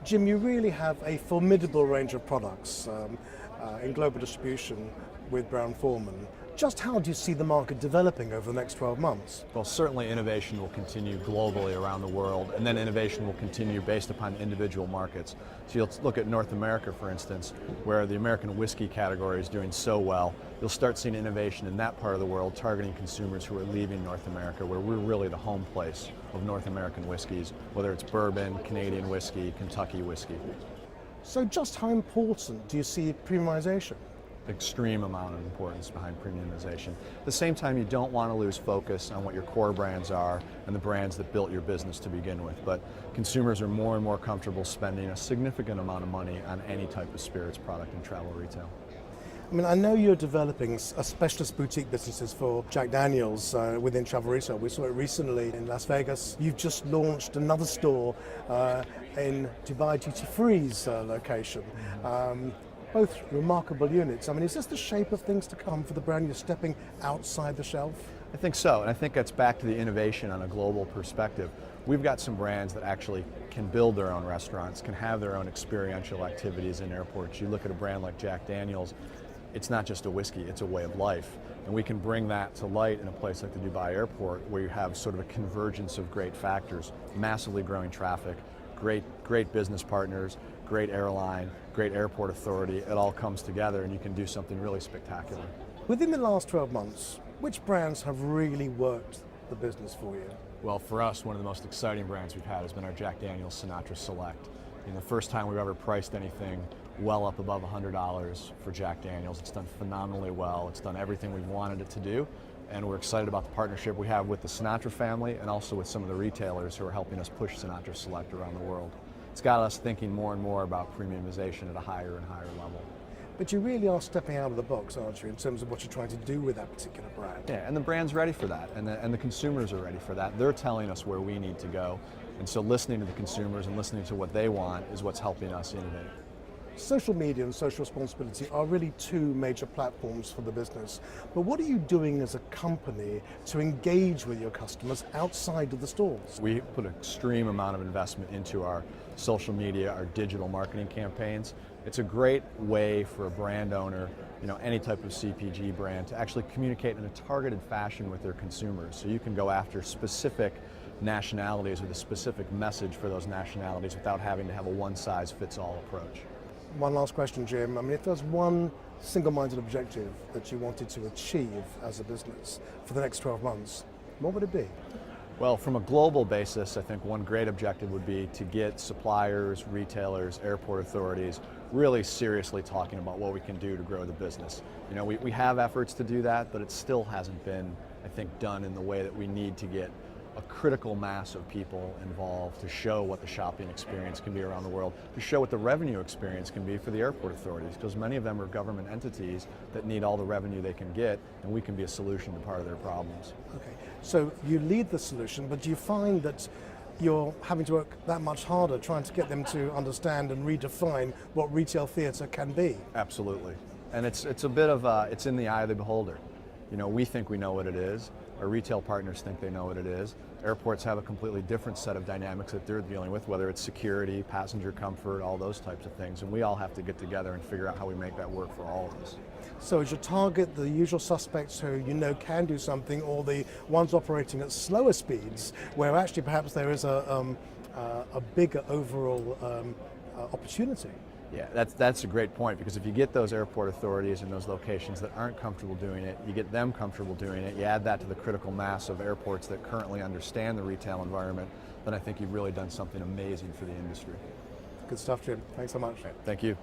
Jim, you really have a formidable range of products in global distribution with Brown-Forman. Just how do you see the market developing over the next 12 months? Well, certainly innovation will continue globally around the world, and then innovation will continue based upon individual markets. So you'll look at North America, for instance, where the American whiskey category is doing so well. You'll start seeing innovation in that part of the world targeting consumers who are leaving North America, where we're really the home place of North American whiskeys, whether it's bourbon, Canadian whiskey, Kentucky whiskey. So just how important do you see premiumization? Extreme amount of importance behind premiumization. At the same time, you don't want to lose focus on what your core brands are and the brands that built your business to begin with. But consumers are more and more comfortable spending a significant amount of money on any type of spirits product in travel retail. I mean, I know you're developing a specialist boutique businesses for Jack Daniels within travel retail. We saw it recently in Las Vegas. You've just launched another store in Dubai Duty Free's location. Both remarkable units. I mean, is this the shape of things to come for the brand? You're stepping outside the shelf? I think so, and I think that's back to the innovation on a global perspective. We've got some brands that actually can build their own restaurants, can have their own experiential activities in airports. You look at a brand like Jack Daniels, it's not just a whiskey, it's a way of life. And we can bring that to light in a place like the Dubai airport, where you have sort of a convergence of great factors, massively growing traffic, great business partners, great airline, great airport authority. It all comes together and you can do something really spectacular. Within the last 12 months, which brands have really worked the business for you? Well, for us, one of the most exciting brands we've had has been our Jack Daniel's Sinatra Select. The first time we've ever priced anything well up above $100 for Jack Daniel's. It's done phenomenally well. It's done everything we wanted it to do, and we're excited about the partnership we have with the Sinatra family and also with some of the retailers who are helping us push Sinatra Select around the world. It's got us thinking more and more about premiumization at a higher and higher level. But you really are stepping out of the box, aren't you, in terms of what you're trying to do with that particular brand? Yeah, and the brand's ready for that, and the consumers are ready for that. They're telling us where we need to go, and so listening to the consumers and listening to what they want is what's helping us innovate. Social media and social responsibility are really two major platforms for the business. But what are you doing as a company to engage with your customers outside of the stores? We put an extreme amount of investment into our social media, our digital marketing campaigns. It's a great way for a brand owner, any type of CPG brand, to actually communicate in a targeted fashion with their consumers. So you can go after specific nationalities with a specific message for those nationalities without having to have a one-size-fits-all approach. One last question, Jim. I mean, if there's one single-minded objective that you wanted to achieve as a business for the next 12 months, what would it be? Well, from a global basis, I think one great objective would be to get suppliers, retailers, airport authorities really seriously talking about what we can do to grow the business. We have efforts to do that, but it still hasn't been, I think, done in the way that we need to get a critical mass of people involved to show what the shopping experience can be around the world, to show what the revenue experience can be for the airport authorities, because many of them are government entities that need all the revenue they can get, and we can be a solution to part of their problems. Okay, so you lead the solution, but do you find that you're having to work that much harder trying to get them to understand and redefine what retail theatre can be? Absolutely, and it's a bit of it's in the eye of the beholder. We think we know what it is. Our retail partners think they know what it is. Airports have a completely different set of dynamics that they're dealing with, whether it's security, passenger comfort, all those types of things. And we all have to get together and figure out how we make that work for all of us. So is your target the usual suspects who can do something, or the ones operating at slower speeds, where actually perhaps there is a bigger overall opportunity? Yeah, that's a great point, because if you get those airport authorities in those locations that aren't comfortable doing it, you get them comfortable doing it, you add that to the critical mass of airports that currently understand the retail environment, then I think you've really done something amazing for the industry. Good stuff, Jim. Thanks so much. Thank you.